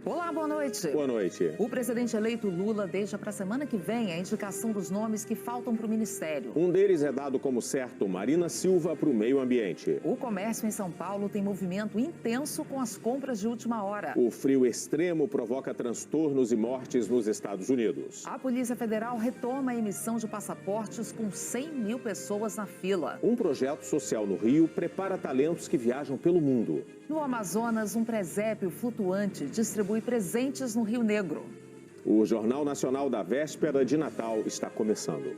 Olá, boa noite. Boa noite. O presidente eleito Lula deixa para a semana que vem a indicação dos nomes que faltam para o ministério. Um deles é dado como certo, Marina Silva, para o meio ambiente. O comércio em São Paulo tem movimento intenso com as compras de última hora. O frio extremo provoca transtornos e mortes nos Estados Unidos. A Polícia Federal retoma a emissão de passaportes com 100 mil pessoas na fila. Um projeto social no Rio prepara talentos que viajam pelo mundo. No Amazonas, um presépio flutuante distribui presentes no Rio Negro. O Jornal Nacional da Véspera de Natal está começando.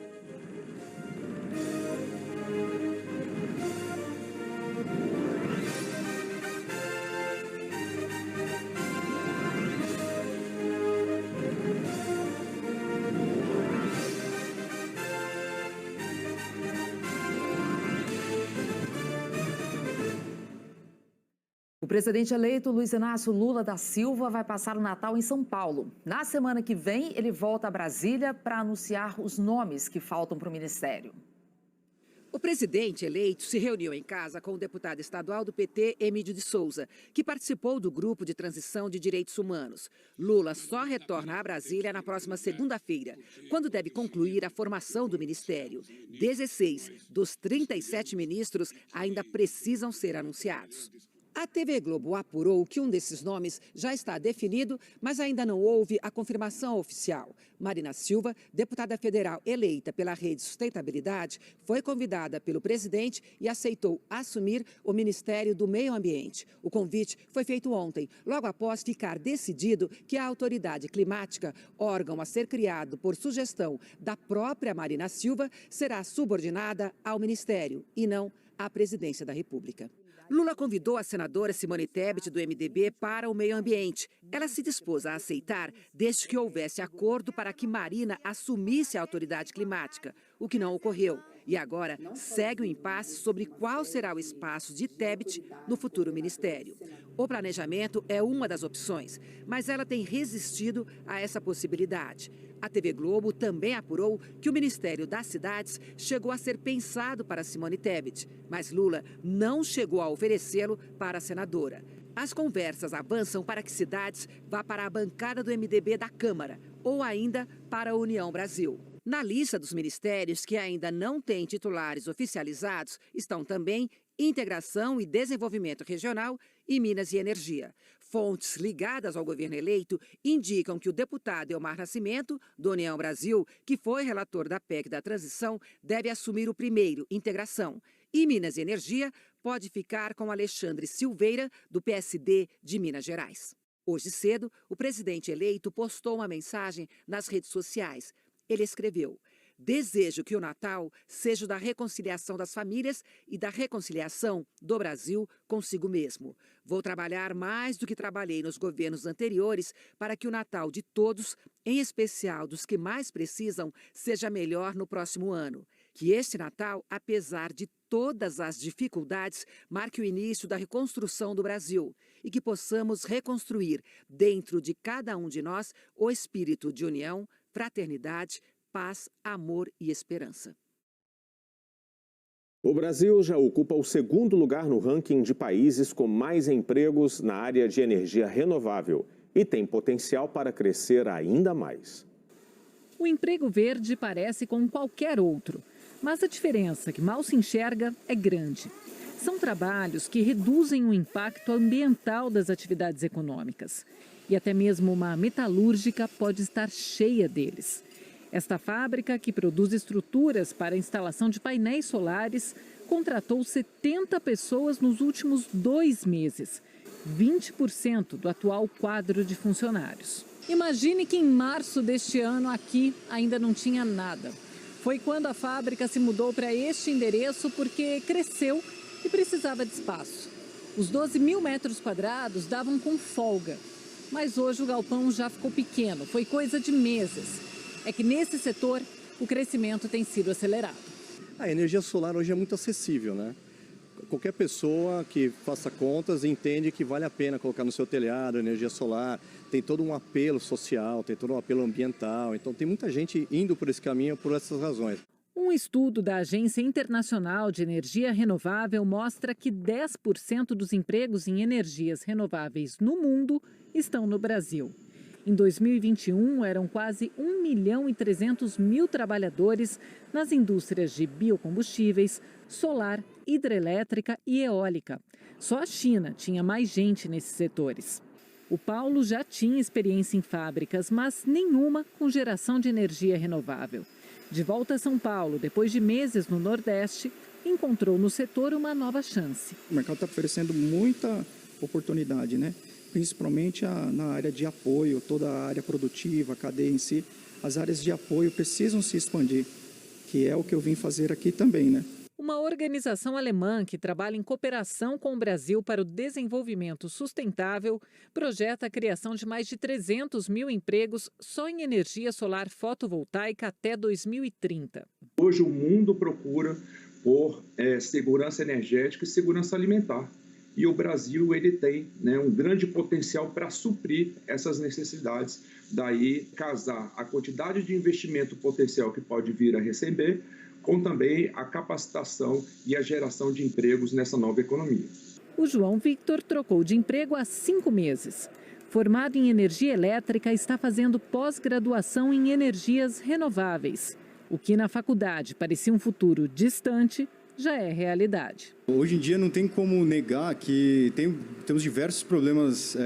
O presidente eleito Luiz Inácio Lula da Silva vai passar o Natal em São Paulo. Na semana que vem, ele volta a Brasília para anunciar os nomes que faltam para o ministério. O presidente eleito se reuniu em casa com o deputado estadual do PT, Emílio de Souza, que participou do grupo de transição de direitos humanos. Lula só retorna a Brasília na próxima segunda-feira, quando deve concluir a formação do ministério. 16 dos 37 ministros ainda precisam ser anunciados. A TV Globo apurou que um desses nomes já está definido, mas ainda não houve a confirmação oficial. Marina Silva, deputada federal eleita pela Rede Sustentabilidade, foi convidada pelo presidente e aceitou assumir o Ministério do Meio Ambiente. O convite foi feito ontem, logo após ficar decidido que a Autoridade Climática, órgão a ser criado por sugestão da própria Marina Silva, será subordinada ao Ministério e não à Presidência da República. Lula convidou a senadora Simone Tebet, do MDB, para o meio ambiente. Ela se dispôs a aceitar desde que houvesse acordo para que Marina assumisse a autoridade climática, o que não ocorreu. E agora segue o impasse sobre qual será o espaço de Tebet no futuro ministério. O planejamento é uma das opções, mas ela tem resistido a essa possibilidade. A TV Globo também apurou que o Ministério das Cidades chegou a ser pensado para Simone Tebet, mas Lula não chegou a oferecê-lo para a senadora. As conversas avançam para que Cidades vá para a bancada do MDB da Câmara ou ainda para a União Brasil. Na lista dos ministérios que ainda não têm titulares oficializados estão também Integração e Desenvolvimento Regional e Minas e Energia. Fontes ligadas ao governo eleito indicam que o deputado Elmar Nascimento, do União Brasil, que foi relator da PEC da transição, deve assumir o primeiro, Integração. E Minas e Energia pode ficar com Alexandre Silveira, do PSD de Minas Gerais. Hoje cedo, o presidente eleito postou uma mensagem nas redes sociais. Ele escreveu: "Desejo que o Natal seja o da reconciliação das famílias e da reconciliação do Brasil consigo mesmo. Vou trabalhar mais do que trabalhei nos governos anteriores para que o Natal de todos, em especial dos que mais precisam, seja melhor no próximo ano. Que este Natal, apesar de todas as dificuldades, marque o início da reconstrução do Brasil e que possamos reconstruir dentro de cada um de nós o espírito de união, fraternidade, paz, amor e esperança." O Brasil já ocupa o segundo lugar no ranking de países com mais empregos na área de energia renovável e tem potencial para crescer ainda mais. O emprego verde parece com qualquer outro, mas a diferença, que mal se enxerga, é grande. São trabalhos que reduzem o impacto ambiental das atividades econômicas. E até mesmo uma metalúrgica pode estar cheia deles. Esta fábrica, que produz estruturas para a instalação de painéis solares, contratou 70 pessoas nos últimos 2 meses, 20% do atual quadro de funcionários. Imagine que em março deste ano aqui ainda não tinha nada. Foi quando a fábrica se mudou para este endereço porque cresceu e precisava de espaço. Os 12 mil metros quadrados davam com folga, mas hoje o galpão já ficou pequeno, foi coisa de meses. É que nesse setor o crescimento tem sido acelerado. A energia solar hoje é muito acessível, né? Qualquer pessoa que faça contas entende que vale a pena colocar no seu telhado energia solar. Tem todo um apelo social, tem todo um apelo ambiental. Então tem muita gente indo por esse caminho por essas razões. Um estudo da Agência Internacional de Energia Renovável mostra que 10% dos empregos em energias renováveis no mundo estão no Brasil. Em 2021, eram quase 1.300.000 trabalhadores nas indústrias de biocombustíveis, solar, hidrelétrica e eólica. Só a China tinha mais gente nesses setores. O Paulo já tinha experiência em fábricas, mas nenhuma com geração de energia renovável. De volta a São Paulo, depois de meses no Nordeste, encontrou no setor uma nova chance. O mercado está oferecendo muita oportunidade, né? Principalmente na área de apoio, toda a área produtiva, a cadeia em si. As áreas de apoio precisam se expandir, que é o que eu vim fazer aqui também, né? Uma organização alemã que trabalha em cooperação com o Brasil para o desenvolvimento sustentável projeta a criação de mais de 300.000 empregos só em energia solar fotovoltaica até 2030. Hoje o mundo procura por segurança energética e segurança alimentar. E o Brasil ele tem, né, um grande potencial para suprir essas necessidades. Daí, casar a quantidade de investimento potencial que pode vir a receber com também a capacitação e a geração de empregos nessa nova economia. O João Victor trocou de emprego há 5 meses. Formado em energia elétrica, está fazendo pós-graduação em energias renováveis. O que na faculdade parecia um futuro distante, já é realidade. Hoje em dia não tem como negar que temos diversos problemas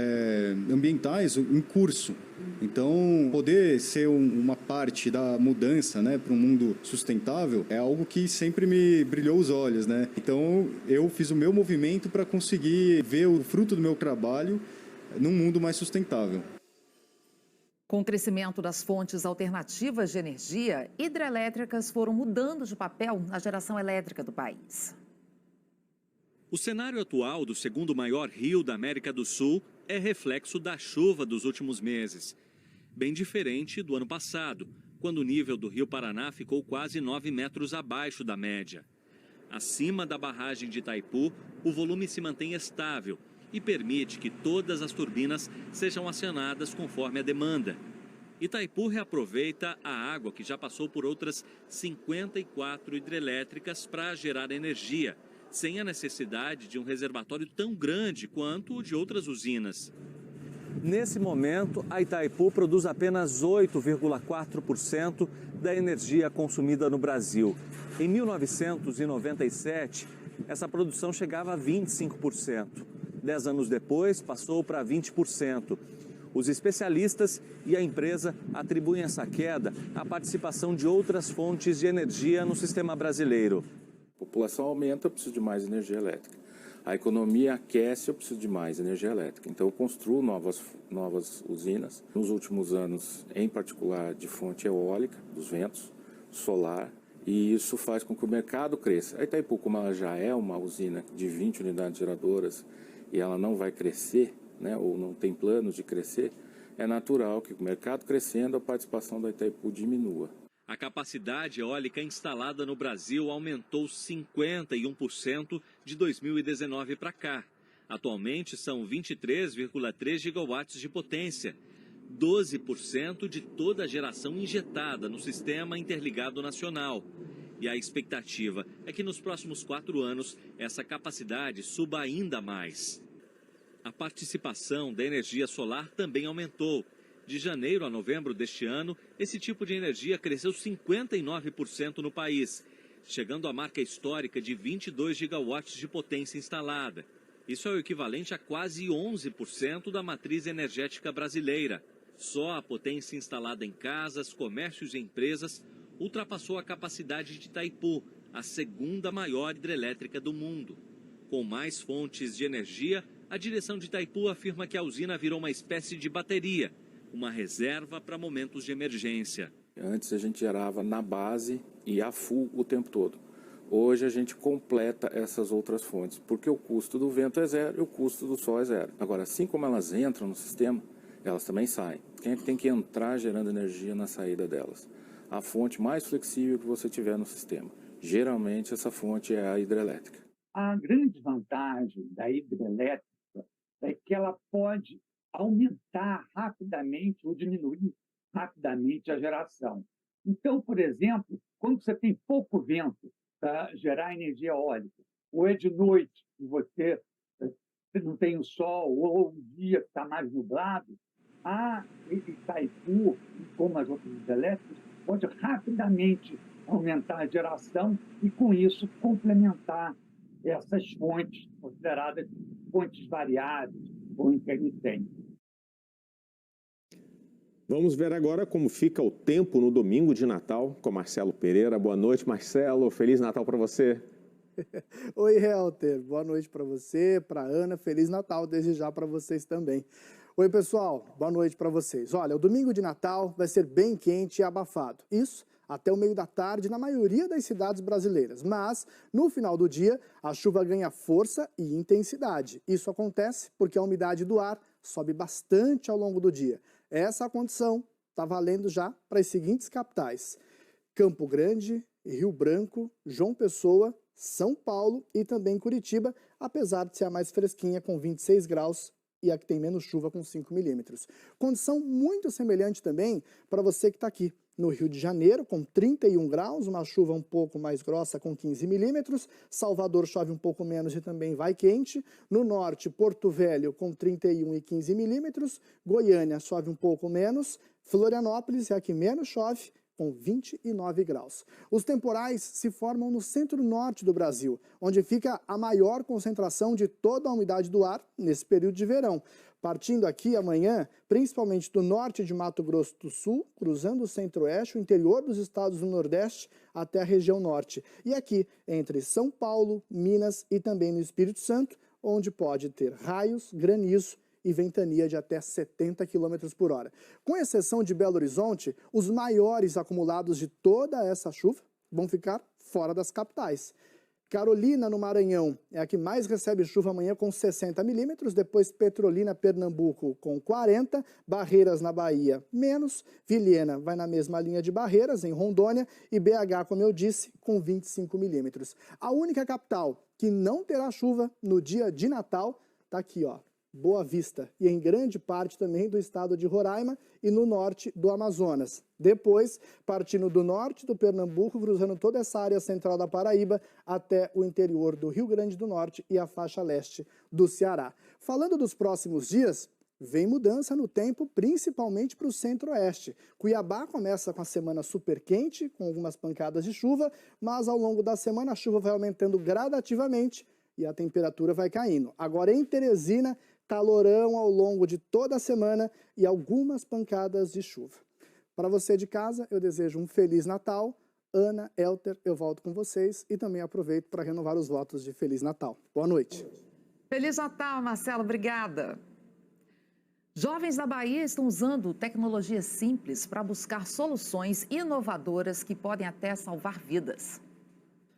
ambientais em curso. Então, poder ser uma parte da mudança, né, para um mundo sustentável é algo que sempre me brilhou os olhos, né? Então, eu fiz o meu movimento para conseguir ver o fruto do meu trabalho num mundo mais sustentável. Com o crescimento das fontes alternativas de energia, hidrelétricas foram mudando de papel na geração elétrica do país. O cenário atual do segundo maior rio da América do Sul é reflexo da chuva dos últimos meses. Bem diferente do ano passado, quando o nível do Rio Paraná ficou quase 9 metros abaixo da média. Acima da barragem de Itaipu, o volume se mantém estável e permite que todas as turbinas sejam acionadas conforme a demanda. Itaipu reaproveita a água que já passou por outras 54 hidrelétricas para gerar energia, sem a necessidade de um reservatório tão grande quanto o de outras usinas. Nesse momento, a Itaipu produz apenas 8,4% da energia consumida no Brasil. Em 1997, essa produção chegava a 25%. 10 anos depois, passou para 20%. Os especialistas e a empresa atribuem essa queda à participação de outras fontes de energia no sistema brasileiro. A população aumenta, eu preciso de mais energia elétrica. A economia aquece, eu preciso de mais energia elétrica. Então, eu construo novas usinas. Nos últimos anos, em particular, de fonte eólica, dos ventos, solar. E isso faz com que o mercado cresça. A Itaipu, como ela já é uma usina de 20 unidades geradoras e ela não vai crescer, né, ou não tem planos de crescer, é natural que o mercado crescendo, a participação da Itaipu diminua. A capacidade eólica instalada no Brasil aumentou 51% de 2019 para cá. Atualmente são 23,3 gigawatts de potência, 12% de toda a geração injetada no Sistema Interligado Nacional. E a expectativa é que nos próximos 4 anos essa capacidade suba ainda mais. A participação da energia solar também aumentou. De janeiro a novembro deste ano, esse tipo de energia cresceu 59% no país, chegando à marca histórica de 22 gigawatts de potência instalada. Isso é o equivalente a quase 11% da matriz energética brasileira. Só a potência instalada em casas, comércios e empresas ultrapassou a capacidade de Itaipu, a segunda maior hidrelétrica do mundo. Com mais fontes de energia, a direção de Itaipu afirma que a usina virou uma espécie de bateria, uma reserva para momentos de emergência. Antes a gente gerava na base e a full o tempo todo. Hoje a gente completa essas outras fontes, porque o custo do vento é zero e o custo do sol é zero. Agora, assim como elas entram no sistema, elas também saem. Quem é que tem que entrar gerando energia na saída delas? A fonte mais flexível que você tiver no sistema. Geralmente essa fonte é a hidrelétrica. A grande vantagem da hidrelétrica é que ela pode aumentar rapidamente ou diminuir rapidamente a geração. Então, por exemplo, quando você tem pouco vento para gerar energia eólica, ou é de noite e você não tem o sol, ou um dia que está mais nublado, a Itaipu, como as outras hidrelétricas, pode rapidamente aumentar a geração e, com isso, complementar essas fontes consideradas fontes variáveis ou intermitentes. Vamos ver agora como fica o tempo no domingo de Natal com Marcelo Pereira. Boa noite, Marcelo. Feliz Natal para você. Oi, Helter. Boa noite para você, para Ana. Feliz Natal desde já para vocês também. Oi, pessoal. Boa noite para vocês. Olha, o domingo de Natal vai ser bem quente e abafado. Isso até o meio da tarde na maioria das cidades brasileiras. Mas, no final do dia, a chuva ganha força e intensidade. Isso acontece porque a umidade do ar sobe bastante ao longo do dia. Essa condição está valendo já para as seguintes capitais: Campo Grande, Rio Branco, João Pessoa, São Paulo e também Curitiba, apesar de ser a mais fresquinha com 26 graus e a que tem menos chuva com 5 milímetros. Condição muito semelhante também para você que está aqui no Rio de Janeiro, com 31 graus, uma chuva um pouco mais grossa com 15 milímetros. Salvador chove um pouco menos e também vai quente. No norte, Porto Velho com 31 e 15 milímetros. Goiânia chove um pouco menos. Florianópolis é a que menos chove, com 29 graus. Os temporais se formam no centro-norte do Brasil, onde fica a maior concentração de toda a umidade do ar nesse período de verão. Partindo aqui amanhã, principalmente do norte de Mato Grosso do Sul, cruzando o centro-oeste, o interior dos estados do Nordeste até a região norte. E aqui, entre São Paulo, Minas e também no Espírito Santo, onde pode ter raios, granizo e ventania de até 70 km por hora. Com exceção de Belo Horizonte, os maiores acumulados de toda essa chuva vão ficar fora das capitais. Carolina, no Maranhão, é a que mais recebe chuva amanhã com 60 milímetros, depois Petrolina, Pernambuco com 40, Barreiras na Bahia menos, Vilhena vai na mesma linha de Barreiras, em Rondônia, e BH, como eu disse, com 25 milímetros. A única capital que não terá chuva no dia de Natal está aqui, ó, Boa Vista, e em grande parte também do estado de Roraima e no norte do Amazonas. Depois, partindo do norte do Pernambuco, cruzando toda essa área central da Paraíba até o interior do Rio Grande do Norte e a faixa leste do Ceará. Falando dos próximos dias, vem mudança no tempo, principalmente para o centro-oeste. Cuiabá começa com a semana super quente, com algumas pancadas de chuva, mas ao longo da semana a chuva vai aumentando gradativamente e a temperatura vai caindo. Agora em Teresina, calorão ao longo de toda a semana e algumas pancadas de chuva. Para você de casa, eu desejo um Feliz Natal. Ana, Helter, eu volto com vocês e também aproveito para renovar os votos de Feliz Natal. Boa noite. Feliz Natal, Marcelo. Obrigada. Jovens da Bahia estão usando tecnologias simples para buscar soluções inovadoras que podem até salvar vidas.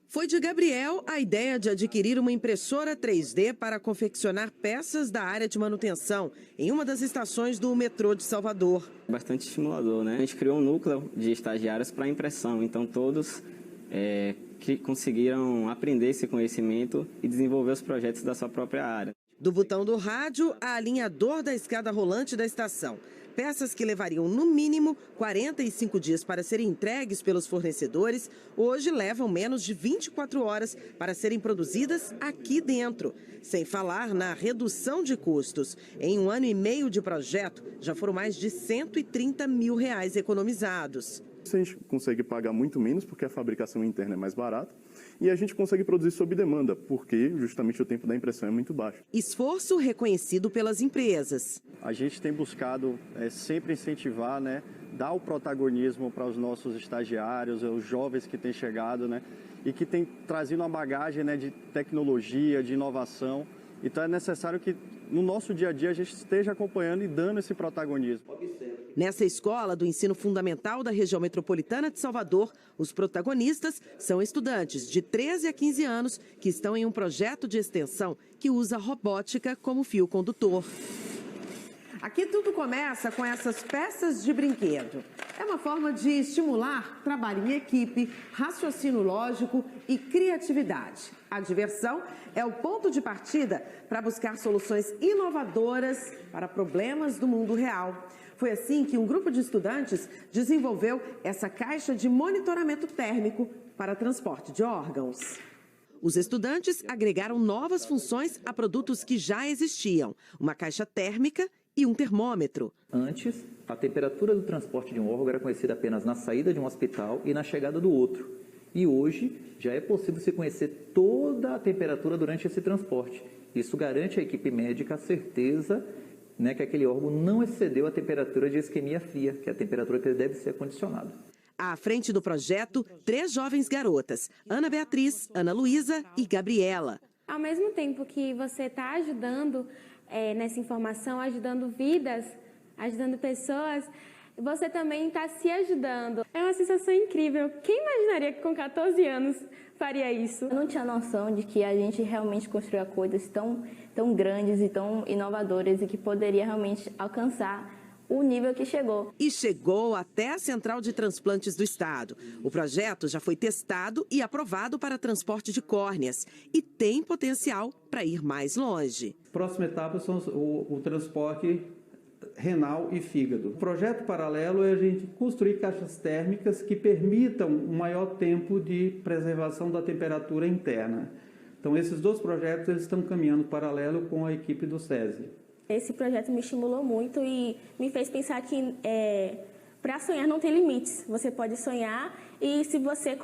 Foi de Gabriel a ideia de adquirir uma impressora 3D para confeccionar peças da área de manutenção em uma das estações do metrô de Salvador. Bastante estimulador, né? A gente criou um núcleo de estagiários para impressão, então todos que conseguiram aprender esse conhecimento e desenvolver os projetos da sua própria área. Do botão do rádio a alinhador da escada rolante da estação. Peças que levariam no mínimo 45 dias para serem entregues pelos fornecedores, hoje levam menos de 24 horas para serem produzidas aqui dentro. Sem falar na redução de custos. Em 1 ano e meio de projeto, já foram mais de R$130 mil economizados. A gente consegue pagar muito menos porque a fabricação interna é mais barata e a gente consegue produzir sob demanda, porque justamente o tempo da impressão é muito baixo. Esforço reconhecido pelas empresas. A gente tem buscado sempre incentivar, dar o protagonismo para os nossos estagiários, os jovens que têm chegado, e que têm trazido uma bagagem de tecnologia, de inovação. Então é necessário que no nosso dia a dia a gente esteja acompanhando e dando esse protagonismo. Nessa escola do ensino fundamental da região metropolitana de Salvador, os protagonistas são estudantes de 13 a 15 anos que estão em um projeto de extensão que usa robótica como fio condutor. Aqui tudo começa com essas peças de brinquedo. É uma forma de estimular trabalho em equipe, raciocínio lógico e criatividade. A diversão é o ponto de partida para buscar soluções inovadoras para problemas do mundo real. Foi assim que um grupo de estudantes desenvolveu essa caixa de monitoramento térmico para transporte de órgãos. Os estudantes agregaram novas funções a produtos que já existiam, uma caixa térmica e um termômetro. Antes, a temperatura do transporte de um órgão era conhecida apenas na saída de um hospital e na chegada do outro. E hoje já é possível se conhecer toda a temperatura durante esse transporte. Isso garante à equipe médica a certeza, né, que aquele órgão não excedeu a temperatura de isquemia fria, que é a temperatura que ele deve ser acondicionado. À frente do projeto, 3 jovens garotas, Ana Beatriz, Ana Luísa e Gabriela. Ao mesmo tempo que você está ajudando nessa informação, ajudando vidas, ajudando pessoas, você também está se ajudando. É uma sensação incrível. Quem imaginaria que com 14 anos faria isso? Eu não tinha noção de que a gente realmente construía coisas tão grandes e tão inovadoras e que poderia realmente alcançar o nível que chegou. E chegou até a Central de Transplantes do Estado. O projeto já foi testado e aprovado para transporte de córneas e tem potencial para ir mais longe. Próxima etapa são o transporte renal e fígado. O projeto paralelo é a gente construir caixas térmicas que permitam um maior tempo de preservação da temperatura interna. Então, esses 2 projetos eles estão caminhando paralelo com a equipe do SESI. Esse projeto me estimulou muito e me fez pensar que para sonhar não tem limites. Você pode sonhar e se você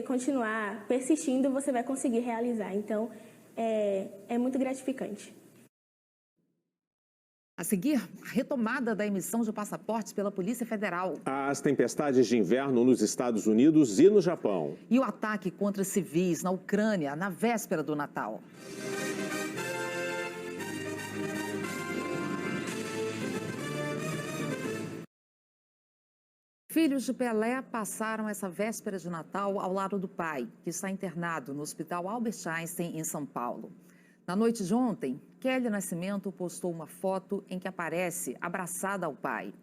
continuar persistindo, você vai conseguir realizar. Então, é muito gratificante. A seguir, a retomada da emissão de passaportes pela Polícia Federal. As tempestades de inverno nos Estados Unidos e no Japão. E o ataque contra civis na Ucrânia na véspera do Natal. Filhos de Pelé passaram essa véspera de Natal ao lado do pai, que está internado no Hospital Albert Einstein, em São Paulo. Na noite de ontem, Kelly Nascimento postou uma foto em que aparece abraçada ao pai.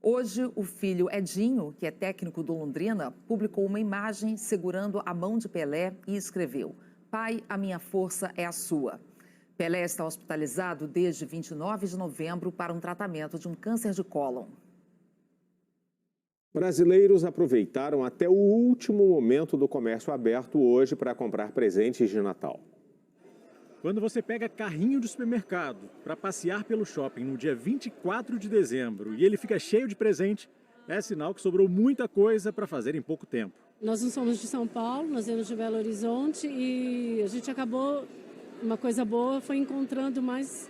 Hoje, o filho Edinho, que é técnico do Londrina, publicou uma imagem segurando a mão de Pelé e escreveu: "Pai, a minha força é a sua". Pelé está hospitalizado desde 29 de novembro para um tratamento de um câncer de cólon. Brasileiros aproveitaram até o último momento do comércio aberto hoje para comprar presentes de Natal. Quando você pega carrinho de supermercado para passear pelo shopping no dia 24 de dezembro e ele fica cheio de presente, é sinal que sobrou muita coisa para fazer em pouco tempo. Nós não somos de São Paulo, nós viemos de Belo Horizonte e a gente acabou, uma coisa boa foi encontrando mais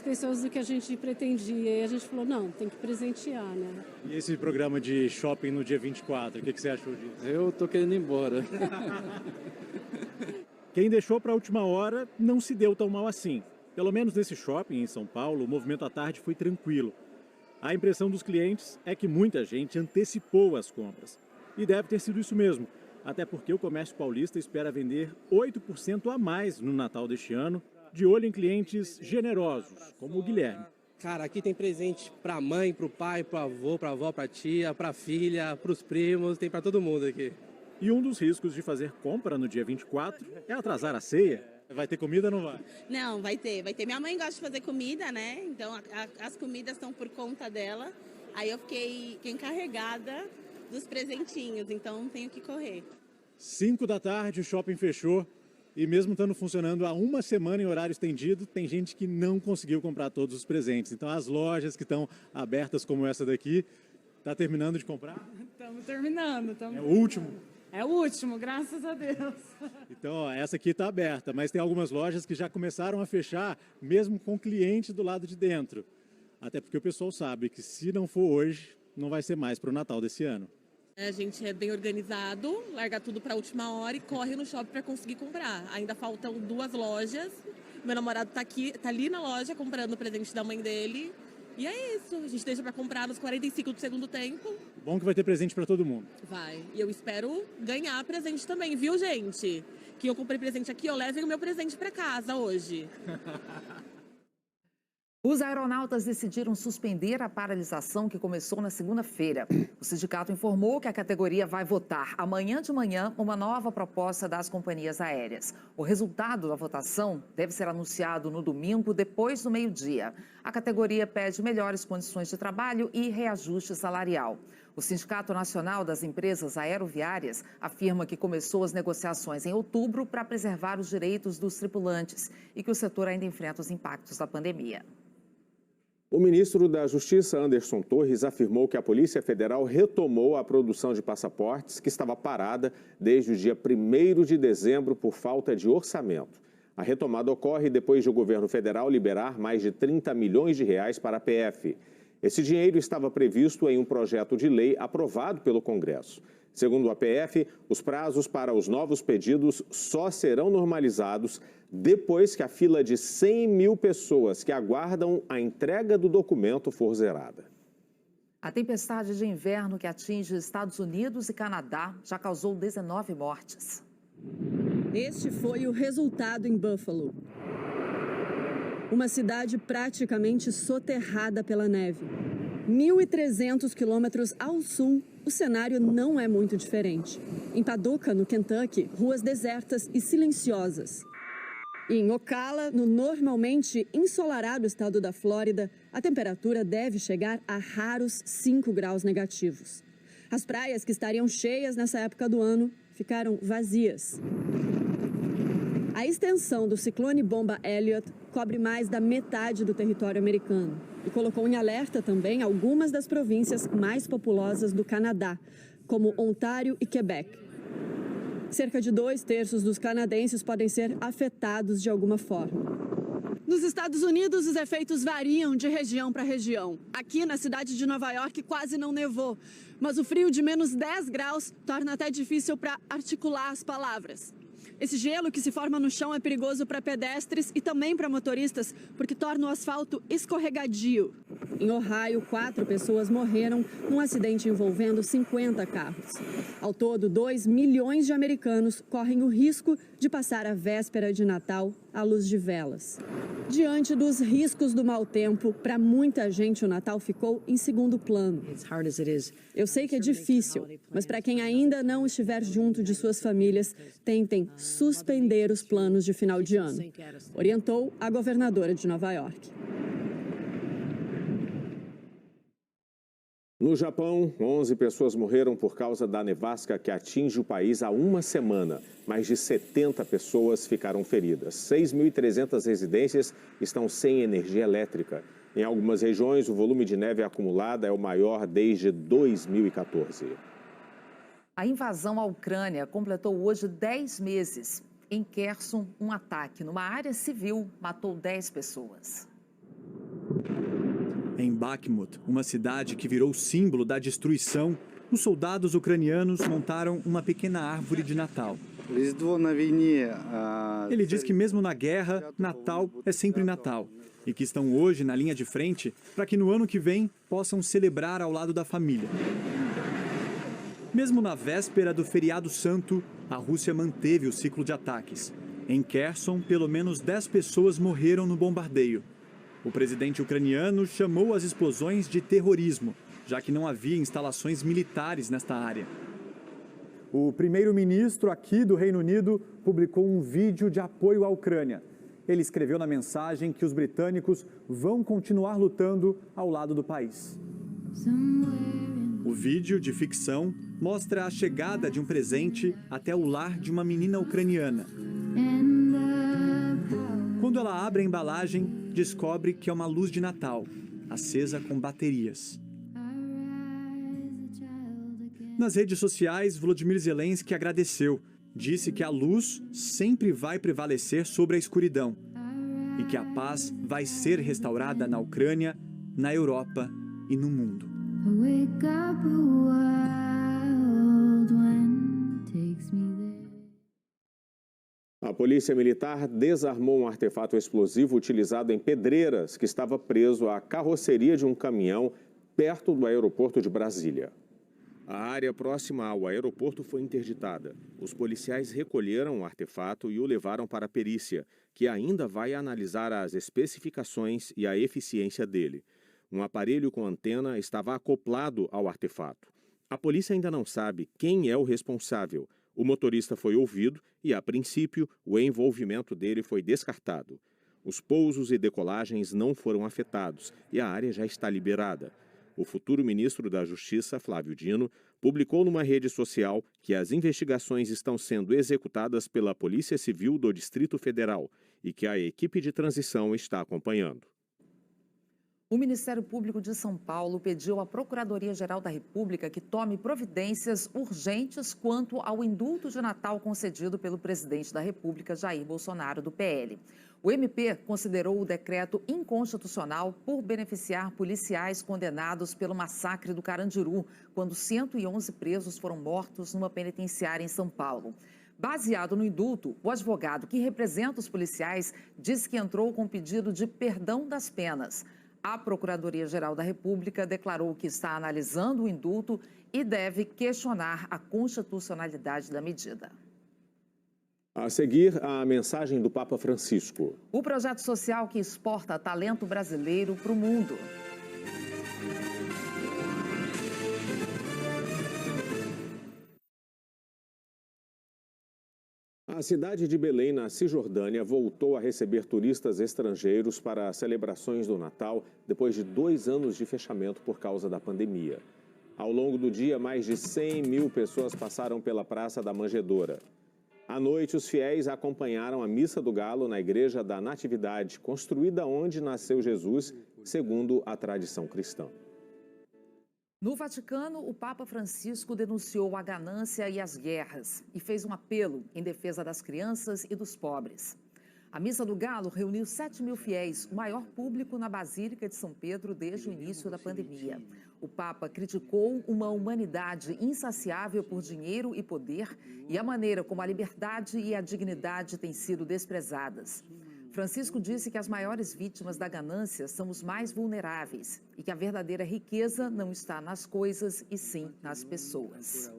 pessoas do que a gente pretendia. E a gente falou, não, tem que presentear, né? E esse programa de shopping no dia 24, o que você achou disso? Eu tô querendo ir embora. Quem deixou para a última hora não se deu tão mal assim. Pelo menos nesse shopping em São Paulo, o movimento à tarde foi tranquilo. A impressão dos clientes é que muita gente antecipou as compras. E deve ter sido isso mesmo, até porque o comércio paulista espera vender 8% a mais no Natal deste ano, de olho em clientes generosos, como o Guilherme. Cara, aqui tem presente para a mãe, para o pai, para o avô, para a avó, para a tia, para a filha, para os primos, tem para todo mundo aqui. E um dos riscos de fazer compra no dia 24 é atrasar a ceia. Vai ter comida ou não vai? Não, vai ter. Minha mãe gosta de fazer comida, né? Então as comidas estão por conta dela. Aí eu fiquei encarregada dos presentinhos, então tenho que correr. 5 da tarde, o shopping fechou. E mesmo estando funcionando há uma semana em horário estendido, tem gente que não conseguiu comprar todos os presentes. Então as lojas que estão abertas como essa daqui, tá terminando de comprar? Estamos terminando. É o último? É o último, graças a Deus. Então, ó, essa aqui está aberta, mas tem algumas lojas que já começaram a fechar, mesmo com cliente do lado de dentro. Até porque o pessoal sabe que se não for hoje, não vai ser mais para o Natal desse ano. A gente é bem organizado, larga tudo para a última hora e corre no shopping para conseguir comprar. Ainda faltam 2 lojas. Meu namorado tá ali na loja comprando o presente da mãe dele. E é isso, a gente deixa para comprar nos 45 do segundo tempo. Bom que vai ter presente para todo mundo. Vai. E eu espero ganhar presente também, viu, gente? Que eu comprei presente aqui, eu levem o meu presente para casa hoje. Os aeronautas decidiram suspender a paralisação que começou na segunda-feira. O sindicato informou que a categoria vai votar amanhã de manhã uma nova proposta das companhias aéreas. O resultado da votação deve ser anunciado no domingo, depois do meio-dia. A categoria pede melhores condições de trabalho e reajuste salarial. O Sindicato Nacional das Empresas Aeroviárias afirma que começou as negociações em outubro para preservar os direitos dos tripulantes e que o setor ainda enfrenta os impactos da pandemia. O ministro da Justiça, Anderson Torres, afirmou que a Polícia Federal retomou a produção de passaportes, que estava parada desde o dia 1º de dezembro por falta de orçamento. A retomada ocorre depois de o governo federal liberar mais de 30 milhões de reais para a PF. Esse dinheiro estava previsto em um projeto de lei aprovado pelo Congresso. Segundo a PF, os prazos para os novos pedidos só serão normalizados depois que a fila de 100 mil pessoas que aguardam a entrega do documento for zerada. A tempestade de inverno que atinge Estados Unidos e Canadá já causou 19 mortes. Este foi o resultado em Buffalo. Uma cidade praticamente soterrada pela neve. 1.300 quilômetros ao sul, o cenário não é muito diferente. Em Paducah, no Kentucky, ruas desertas e silenciosas. E em Ocala, no normalmente ensolarado estado da Flórida, a temperatura deve chegar a raros 5 graus negativos. As praias que estariam cheias nessa época do ano ficaram vazias. A extensão do ciclone bomba Elliott cobre mais da metade do território americano e colocou em alerta também algumas das províncias mais populosas do Canadá, como Ontário e Quebec. Cerca de 2/3 dos canadenses podem ser afetados de alguma forma. Nos Estados Unidos, os efeitos variam de região para região. Aqui na cidade de Nova York quase não nevou, mas o frio de menos 10 graus torna até difícil para articular as palavras. Esse gelo que se forma no chão é perigoso para pedestres e também para motoristas, porque torna o asfalto escorregadio. Em Ohio, 4 pessoas morreram num acidente envolvendo 50 carros. Ao todo, 2 milhões de americanos correm o risco de passar a véspera de Natal à luz de velas. Diante dos riscos do mau tempo, para muita gente o Natal ficou em segundo plano. Eu sei que é difícil, mas para quem ainda não estiver junto de suas famílias, tentem suspender os planos de final de ano, orientou a governadora de Nova York. No Japão, 11 pessoas morreram por causa da nevasca que atinge o país há uma semana. Mais de 70 pessoas ficaram feridas. 6.300 residências estão sem energia elétrica. Em algumas regiões, o volume de neve acumulada é o maior desde 2014. A invasão à Ucrânia completou hoje 10 meses. Em Kherson, um ataque numa área civil matou 10 pessoas. Em Bakhmut, uma cidade que virou símbolo da destruição, os soldados ucranianos montaram uma pequena árvore de Natal. Ele diz que mesmo na guerra, Natal é sempre Natal. E que estão hoje na linha de frente para que no ano que vem possam celebrar ao lado da família. Mesmo na véspera do feriado santo, a Rússia manteve o ciclo de ataques. Em Kherson, pelo menos 10 pessoas morreram no bombardeio. O presidente ucraniano chamou as explosões de terrorismo, já que não havia instalações militares nesta área. O primeiro-ministro aqui do Reino Unido publicou um vídeo de apoio à Ucrânia. Ele escreveu na mensagem que os britânicos vão continuar lutando ao lado do país. O vídeo de ficção mostra a chegada de um presente até o lar de uma menina ucraniana. Quando ela abre a embalagem, descobre que é uma luz de Natal, acesa com baterias. Nas redes sociais, Volodymyr Zelensky agradeceu. Disse que a luz sempre vai prevalecer sobre a escuridão e que a paz vai ser restaurada na Ucrânia, na Europa e no mundo. A polícia militar desarmou um artefato explosivo utilizado em Pedreiras, que estava preso à carroceria de um caminhão perto do aeroporto de Brasília. A área próxima ao aeroporto foi interditada. Os policiais recolheram o artefato e o levaram para a perícia, que ainda vai analisar as especificações e a eficiência dele. Um aparelho com antena estava acoplado ao artefato. A polícia ainda não sabe quem é o responsável. O motorista foi ouvido e, a princípio, o envolvimento dele foi descartado. Os pousos e decolagens não foram afetados e a área já está liberada. O futuro ministro da Justiça, Flávio Dino, publicou numa rede social que as investigações estão sendo executadas pela Polícia Civil do Distrito Federal e que a equipe de transição está acompanhando. O Ministério Público de São Paulo pediu à Procuradoria-Geral da República que tome providências urgentes quanto ao indulto de Natal concedido pelo presidente da República, Jair Bolsonaro, do PL. O MP considerou o decreto inconstitucional por beneficiar policiais condenados pelo massacre do Carandiru, quando 111 presos foram mortos numa penitenciária em São Paulo. Baseado no indulto, o advogado que representa os policiais disse que entrou com pedido de perdão das penas. A Procuradoria-Geral da República declarou que está analisando o indulto e deve questionar a constitucionalidade da medida. A seguir, a mensagem do Papa Francisco. O projeto social que exporta talento brasileiro para o mundo. A cidade de Belém, na Cisjordânia, voltou a receber turistas estrangeiros para as celebrações do Natal depois de 2 anos de fechamento por causa da pandemia. Ao longo do dia, mais de 100 mil pessoas passaram pela Praça da Manjedoura. À noite, os fiéis acompanharam a Missa do Galo na Igreja da Natividade, construída onde nasceu Jesus, segundo a tradição cristã. No Vaticano, o Papa Francisco denunciou a ganância e as guerras e fez um apelo em defesa das crianças e dos pobres. A Missa do Galo reuniu 7 mil fiéis, o maior público na Basílica de São Pedro desde o início da pandemia. O Papa criticou uma humanidade insaciável por dinheiro e poder e a maneira como a liberdade e a dignidade têm sido desprezadas. Francisco disse que as maiores vítimas da ganância são os mais vulneráveis e que a verdadeira riqueza não está nas coisas e sim nas pessoas.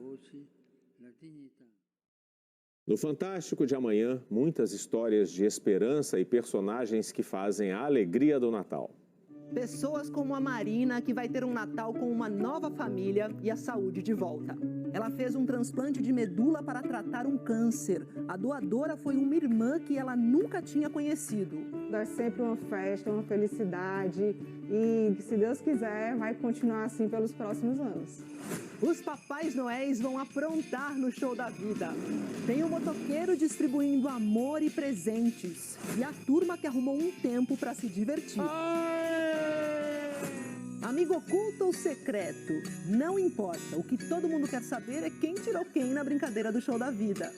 No Fantástico de amanhã, muitas histórias de esperança e personagens que fazem a alegria do Natal. Pessoas como a Marina, que vai ter um Natal com uma nova família e a saúde de volta. Ela fez um transplante de medula para tratar um câncer. A doadora foi uma irmã que ela nunca tinha conhecido. Dá sempre uma festa, uma felicidade e, se Deus quiser, vai continuar assim pelos próximos anos. Os Papais Noéis vão aprontar no Show da Vida. Tem um motoqueiro distribuindo amor e presentes. E a turma que arrumou um tempo para se divertir. Amigo oculto ou secreto? Não importa. O que todo mundo quer saber é quem tirou quem na brincadeira do Show da Vida.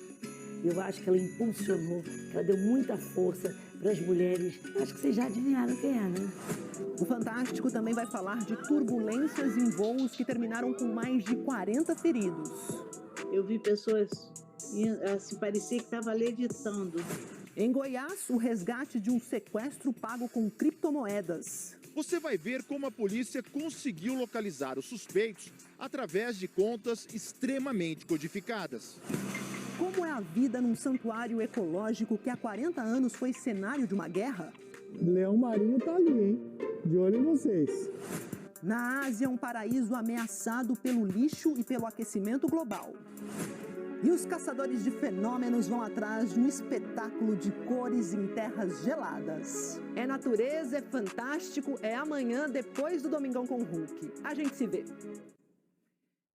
Eu acho que ela impulsionou, que ela deu muita força para as mulheres. Acho que vocês já adivinharam quem é, né? O Fantástico também vai falar de turbulências em voos que terminaram com mais de 40 feridos. Eu vi pessoas, assim, parecia que estava levitando. Em Goiás, o resgate de um sequestro pago com criptomoedas. Você vai ver como a polícia conseguiu localizar os suspeitos através de contas extremamente codificadas. Como é a vida num santuário ecológico que há 40 anos foi cenário de uma guerra? Leão Marinho tá ali, hein? De olho em vocês. Na Ásia, um paraíso ameaçado pelo lixo e pelo aquecimento global. E os caçadores de fenômenos vão atrás de um espetáculo de cores em terras geladas. É natureza, é fantástico, é amanhã, depois do Domingão com o Hulk. A gente se vê.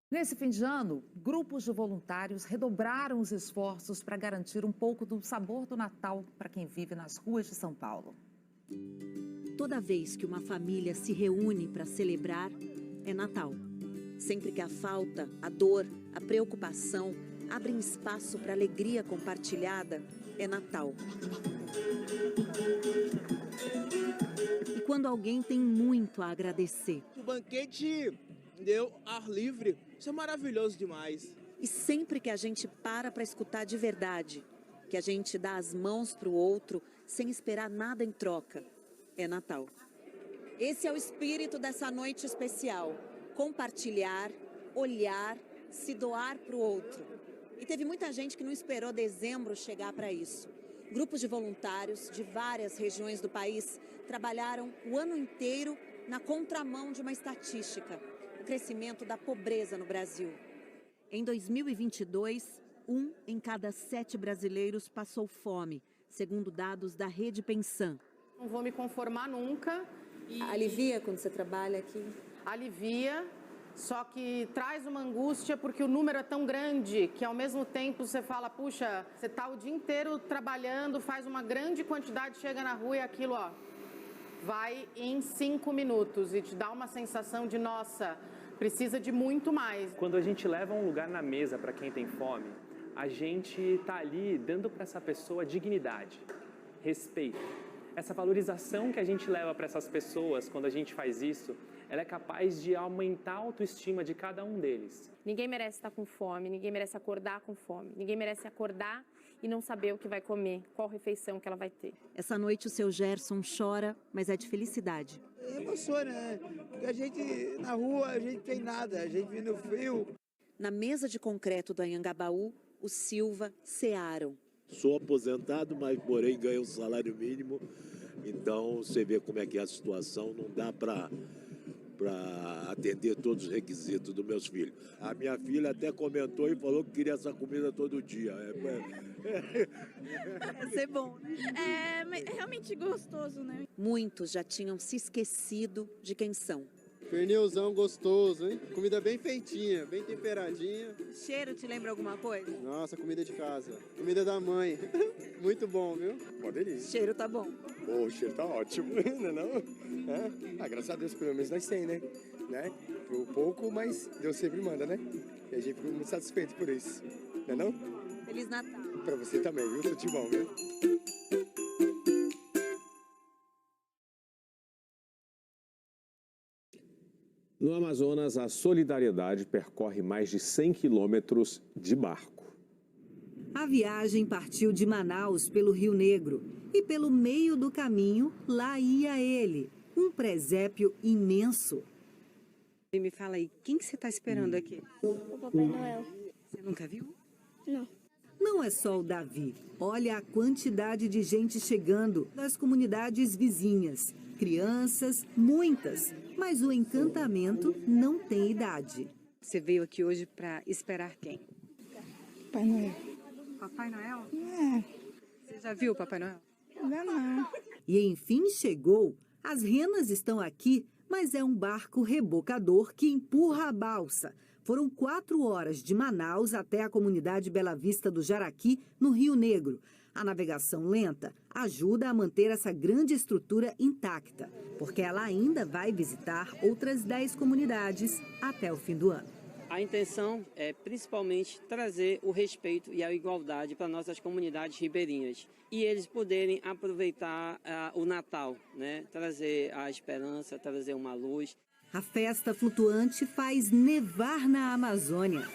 Nesse fim de ano, grupos de voluntários redobraram os esforços para garantir um pouco do sabor do Natal para quem vive nas ruas de São Paulo. Toda vez que uma família se reúne para celebrar, é Natal. Sempre que a falta, a dor, a preocupação abrem espaço para alegria compartilhada, é Natal. E quando alguém tem muito a agradecer. O banquete deu ar livre, isso é maravilhoso demais. E sempre que a gente para escutar de verdade, que a gente dá as mãos para o outro sem esperar nada em troca, é Natal. Esse é o espírito dessa noite especial. Compartilhar, olhar, se doar para o outro. E teve muita gente que não esperou dezembro chegar para isso. Grupos de voluntários de várias regiões do país trabalharam o ano inteiro na contramão de uma estatística, o crescimento da pobreza no Brasil. Em 2022, 1 em cada 7 brasileiros passou fome, segundo dados da Rede Pensan. Não vou me conformar nunca. Alivia quando você trabalha aqui? Alivia, só que traz uma angústia porque o número é tão grande que ao mesmo tempo você fala, puxa, você está o dia inteiro trabalhando, faz uma grande quantidade, chega na rua e aquilo, ó, vai em 5 minutos e te dá uma sensação de, nossa, precisa de muito mais. Quando a gente leva um lugar na mesa para quem tem fome, a gente está ali dando para essa pessoa dignidade, respeito. Essa valorização que a gente leva para essas pessoas quando a gente faz isso, ela é capaz de aumentar a autoestima de cada um deles. Ninguém merece estar com fome, ninguém merece acordar com fome, ninguém merece acordar e não saber o que vai comer, qual refeição que ela vai ter. Essa noite o seu Gerson chora, mas é de felicidade. Emociona, né? Porque a gente, na rua, a gente tem nada, a gente vive no frio. Na mesa de concreto do Anhangabaú, os Silva cearam. Sou aposentado, mas porém ganho um salário mínimo. Então você vê como é que é a situação, não dá para atender todos os requisitos dos meus filhos. A minha filha até comentou e falou que queria essa comida todo dia. Vai ser bom, né? É realmente gostoso, né? Muitos já tinham se esquecido de quem são. Pernilzão gostoso, hein? Comida bem feitinha, bem temperadinha. Cheiro te lembra alguma coisa? Nossa, comida de casa. Comida da mãe. Muito bom, viu? Uma delícia. Cheiro tá bom. O cheiro tá ótimo, não? Graças a Deus, pelo menos nós tem, né? Por pouco, mas Deus sempre manda, né? E a gente fica muito satisfeito por isso, não? Feliz Natal. Pra você também, viu? Tudo de bom, viu? No Amazonas, a solidariedade percorre mais de 100 quilômetros de barco. A viagem partiu de Manaus pelo Rio Negro e pelo meio do caminho, lá ia ele, um presépio imenso. E me fala aí, quem que você está esperando aqui? O Papai Noel. Você nunca viu? Não. Não é só o Davi. Olha a quantidade de gente chegando das comunidades vizinhas. Crianças, muitas. Mas o encantamento não tem idade. Você veio aqui hoje para esperar quem? Papai Noel. Papai Noel? É. Você já viu o Papai Noel? Ainda não. E enfim chegou. As renas estão aqui, mas é um barco rebocador que empurra a balsa. Foram 4 horas de Manaus até a comunidade Bela Vista do Jaraqui, no Rio Negro. A navegação lenta ajuda a manter essa grande estrutura intacta, porque ela ainda vai visitar outras 10 comunidades até o fim do ano. A intenção é principalmente trazer o respeito e a igualdade para nossas comunidades ribeirinhas e eles poderem aproveitar o Natal, né? Trazer a esperança, trazer uma luz. A festa flutuante faz nevar na Amazônia.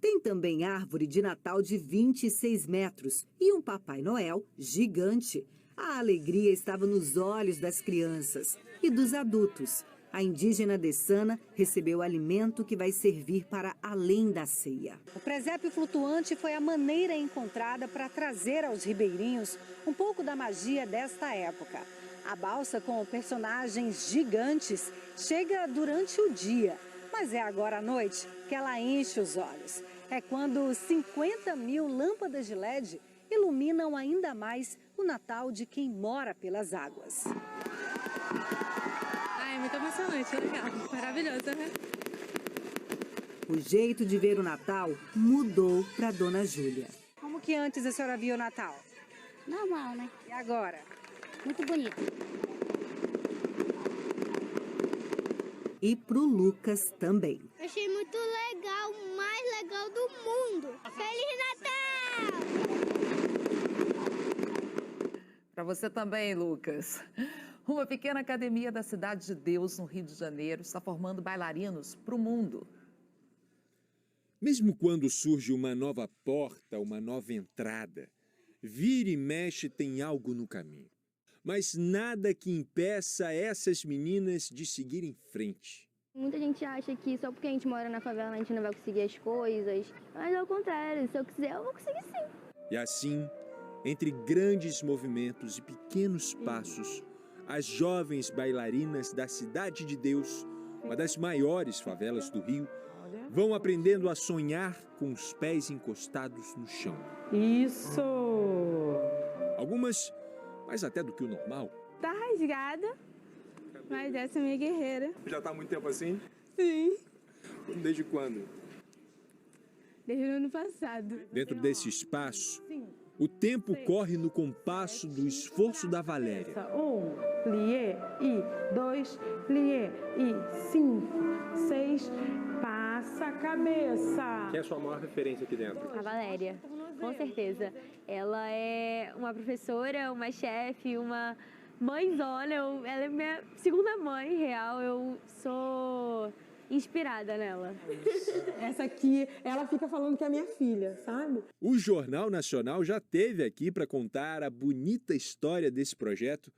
Tem também árvore de Natal de 26 metros e um Papai Noel gigante. A alegria estava nos olhos das crianças e dos adultos. A indígena Dessana recebeu alimento que vai servir para além da ceia. O presépio flutuante foi a maneira encontrada para trazer aos ribeirinhos um pouco da magia desta época. A balsa com personagens gigantes chega durante o dia, mas é agora à noite que ela enche os olhos. É quando 50 mil lâmpadas de LED iluminam ainda mais o Natal de quem mora pelas águas. É muito emocionante, legal, maravilhoso, né? O jeito de ver o Natal mudou para Dona Júlia. Como que antes a senhora via o Natal? Normal, né? E agora? Muito bonito. E pro Lucas também. Achei muito legal, o mais legal do mundo. Feliz Natal! Para você também, Lucas. Uma pequena academia da Cidade de Deus, no Rio de Janeiro, está formando bailarinos para o mundo. Mesmo quando surge uma nova porta, uma nova entrada, vira e mexe tem algo no caminho. Mas nada que impeça essas meninas de seguir em frente. Muita gente acha que só porque a gente mora na favela a gente não vai conseguir as coisas. Mas ao contrário, se eu quiser, eu vou conseguir sim. E assim, entre grandes movimentos e pequenos passos, as jovens bailarinas da Cidade de Deus, uma das maiores favelas do Rio, vão aprendendo a sonhar com os pés encostados no chão. Isso! Algumas mais até do que o normal. Tá rasgada, mas essa é minha guerreira. Já tá há muito tempo assim? Sim. Desde quando? Desde o ano passado. Dentro desse espaço, o tempo corre no compasso do esforço da Valéria. 1, plié, e 2, plié, e 5, 6, passa a cabeça. Quem é a sua maior referência aqui dentro? A Valéria, com certeza. Ela é uma professora, uma chefe, uma mãezona. Ela é minha segunda mãe real. Eu sou inspirada nela. Essa aqui, ela fica falando que é minha filha, sabe? O Jornal Nacional já esteve aqui para contar a bonita história desse projeto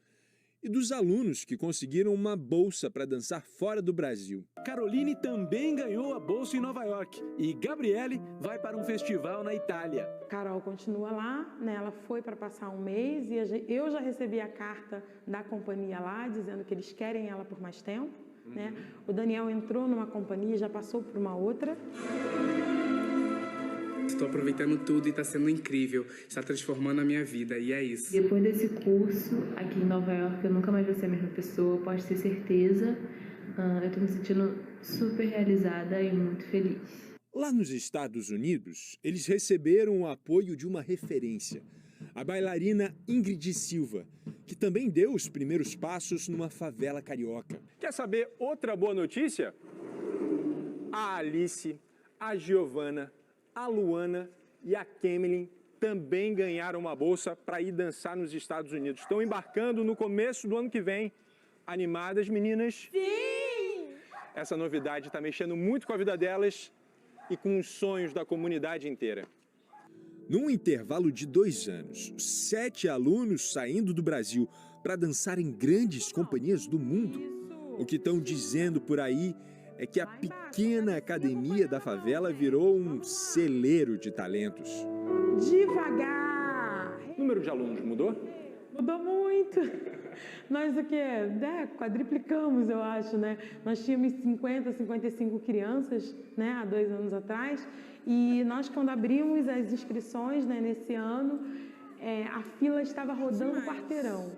e dos alunos que conseguiram uma bolsa para dançar fora do Brasil. Caroline também ganhou a bolsa em Nova York e Gabriele vai para um festival na Itália. Carol continua lá, né? Ela foi para passar um mês e eu já recebi a carta da companhia lá dizendo que eles querem ela por mais tempo. Né? O Daniel entrou numa companhia, já passou por uma outra. Estou aproveitando tudo e está sendo incrível. Está transformando a minha vida e é isso. Depois desse curso aqui em Nova York, eu nunca mais vou ser a mesma pessoa, pode ter certeza. Eu estou me sentindo super realizada e muito feliz. Lá nos Estados Unidos, eles receberam o apoio de uma referência, a bailarina Ingrid Silva, que também deu os primeiros passos numa favela carioca. Quer saber outra boa notícia? A Alice, a Giovana, a Luana e a Kemelin também ganharam uma bolsa para ir dançar nos Estados Unidos. Estão embarcando no começo do ano que vem. Animadas, meninas? Sim! Essa novidade está mexendo muito com a vida delas e com os sonhos da comunidade inteira. Num intervalo de 2 anos, 7 alunos saindo do Brasil para dançar em grandes companhias do mundo. O que estão dizendo por aí é que a pequena academia da favela virou um celeiro de talentos. Devagar! O número de alunos mudou? Mudou muito. Nós o quê? Quadriplicamos, eu acho, né? Nós tínhamos 50, 55 crianças, né, há 2 anos atrás. E nós, quando abrimos as inscrições, né, nesse ano, a fila estava rodando o quarteirão.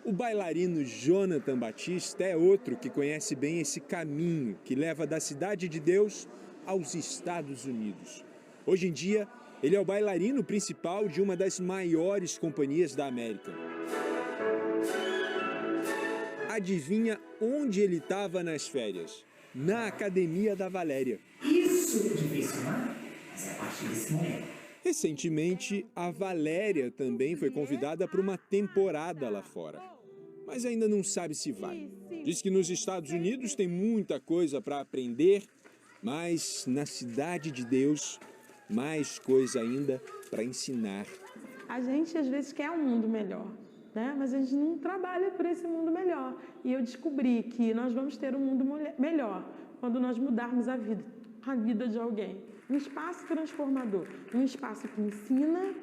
O bailarino Jonathan Batista é outro que conhece bem esse caminho que leva da Cidade de Deus aos Estados Unidos. Hoje em dia, ele é o bailarino principal de uma das maiores companhias da América. Adivinha onde ele estava nas férias? Na Academia da Valéria. Isso é difícil, não é? Mas é a partir desse momento. Recentemente, a Valéria também foi convidada para uma temporada lá fora. Mas ainda não sabe se vai. Diz que nos Estados Unidos tem muita coisa para aprender, mas na Cidade de Deus, mais coisa ainda para ensinar. A gente, às vezes, quer um mundo melhor, né? Mas a gente não trabalha por esse mundo melhor. E eu descobri que nós vamos ter um mundo melhor quando nós mudarmos a vida de alguém. Um espaço transformador, um espaço que ensina,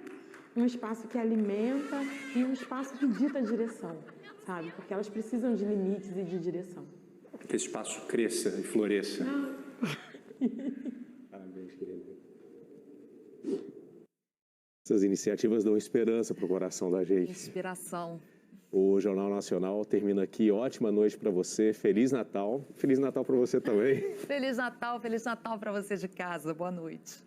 um espaço que alimenta e um espaço que dita a direção, sabe? Porque elas precisam de limites e de direção. Que esse espaço cresça e floresça. Parabéns, querida. Essas iniciativas dão esperança para o coração da gente. Inspiração. O Jornal Nacional termina aqui. Ótima noite para você. Feliz Natal. Feliz Natal para você também. Feliz Natal para você de casa. Boa noite.